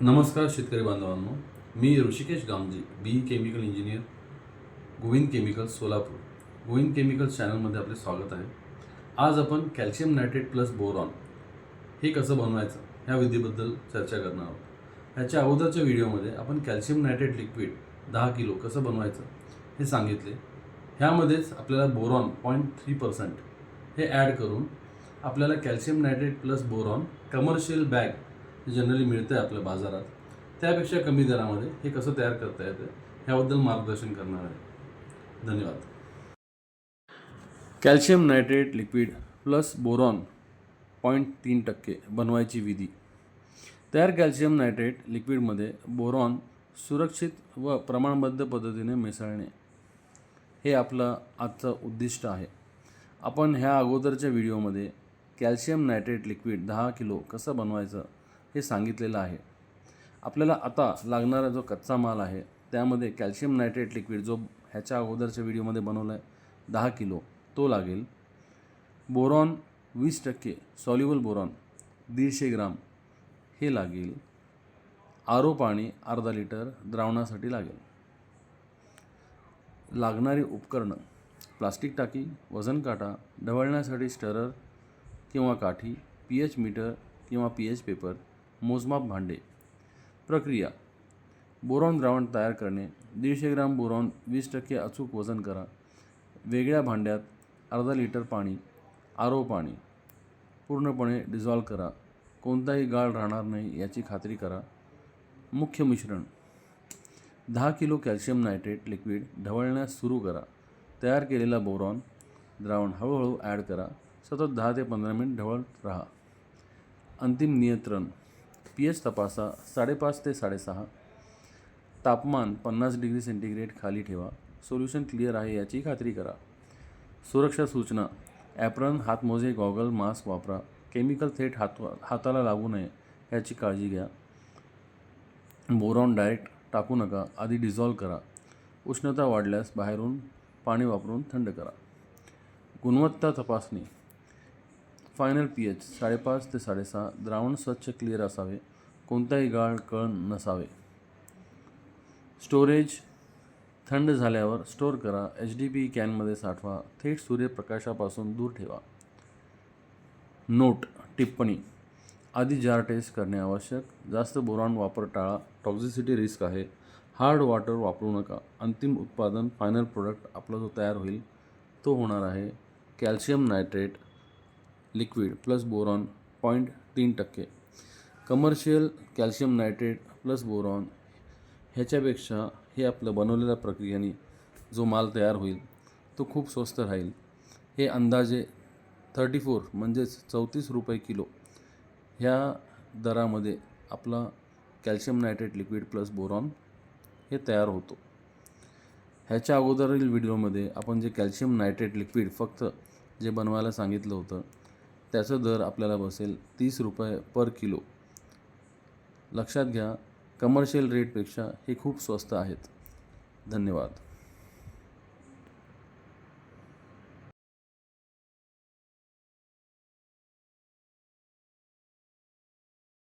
नमस्कार शेतकरी बांधवांनो, मी Rishikesh Gamji, B chemical engineer, Govind chemicals Solapur. Govind chemicals चॅनलमध्ये आपले स्वागत आहे. आज आपण कॅल्शियम नायट्रेट प्लस बोरॉन हे कसं बनवायचं ह्या विधीबद्दल चर्चा करणार आहोत. ह्याच्या अगोदरच्या व्हिडिओमध्ये आपण कॅल्शियम नायट्रेट लिक्विड 10 किलो कसं बनवायचं हे सांगितले. ह्यामध्येच आपल्याला बोरॉन 0.3% हे ॲड करून आपल्याला calcium nitrate plus boron commercial bag generally मिळतं आहे आपल्या बाजारात, त्यापेक्षा कमी दरामध्ये हे कसं तयार करता येतं ह्याबद्दल मार्गदर्शन करणार आहे. धन्यवाद. Calcium nitrate liquid plus boron 0.3% बनवायची विधी. तयार कॅल्शियम नायट्रेट लिक्विडमध्ये बोरॉन सुरक्षित व प्रमाणबद्ध पद्धतीने मिसळणे हे आपलं आजचं उद्दिष्ट आहे. आपण ह्या अगोदरच्या व्हिडिओमध्ये कॅल्शियम नायट्रेट लिक्विड 10 किलो कसं बनवायचं हे सांगितलेलं आहे. आपल्याला आता लागणारा जो कच्चा माल आहे त्यामध्ये कॅल्शियम नायट्रेट लिक्विड जो ह्याच्या अगोदरच्या व्हिडिओमध्ये बनवला आहे 10 किलो तो लागेल. बोरॉन 20% सॉल्युबल बोरॉन 150 ग्राम हे लागेल. आरो पाणी अर्धा लिटर द्रावणासाठी लागेल. लागणारी उपकरणं: प्लास्टिक टाकी, वजन काटा, ढवळण्यासाठी स्टरर किंवा काठी, pH मीटर किंवा pH पेपर, मोजमाप भांडे. प्रक्रिया: बोरॉन द्रावण तयार करणे. 150 ग्राम बोरॉन 20% अचूक वजन करा. वेगळ्या भांड्यात अर्धा लिटर पाणी, आरो पाणी पूर्णपणे डिझॉल्व करा. कोणताही गाळ राहणार नाही याची खात्री करा. मुख्य मिश्रण: 10 किलो कॅल्शियम नायट्रेट लिक्विड ढवळण्यास सुरू करा. तयार केलेला बोरॉन द्रावण हळूहळू ॲड करा. सतत 10 ते 15 मिनिट ढवळत राहा. अंतिम नियंत्रण: pH तपासा. 5.5 ते 6.5. तापमान 50 डिग्री सेंटीग्रेड खाली ठेवा. सोल्युशन क्लिअर आहे याची खात्री करा. सुरक्षा सूचना: ॲप्रन, हातमोजे, गॉगल, मास्क वापरा. केमिकल थेट हाताला लागू नये याची काळजी घ्या. बोरॉन डायरेक्ट टाकू नका. आधी डिझॉल्व करा. उष्णता वाढल्यास बाहेरून पाणी वापरून थंड करा. गुणवत्ता तपासणी: फायनल pH 5.5 ते 6.5. द्रावण स्वच्छ क्लिअर असावे. कोणताही गाळ कण नसावे. स्टोरेज: थंड झाल्यावर स्टोअर करा. HDPE कॅनमध्ये साठवा. थेट सूर्यप्रकाशापासून दूर ठेवा. नोट: टिप्पणी: आधी जार टेस्ट करणे आवश्यक. जास्त बोरॉन वापर टाळा. टॉक्झिसिटी रिस्क आहे. हार्ड वॉटर वापरू नका. अंतिम उत्पादन फायनल प्रोडक्ट आपला जो तयार होईल तो होणार आहे calcium nitrate liquid plus boron 0.3%. Commercial calcium nitrate plus boron ह्याच्यापेक्षा हे आपलं बनवलेल्या प्रक्रियेने जो माल तयार होईल तो खूप स्वस्त राहील. हे अंदाजे 34 म्हणजेच 34 रुपये किलो ह्या दरामध्ये आपला calcium nitrate liquid plus boron हे तयार होतो. ह्याच्या अगोदरील व्हिडिओमध्ये आपण जे कॅल्शियम नायट्रेट लिक्विड फक्त जे बनवायला सांगितलं होतं त्याचा दर आपल्याला बसेल 30 रुपये पर किलो. लक्षात घ्या, कमर्शियल रेटपेक्षा हे खूप स्वस्त आहेत. धन्यवाद.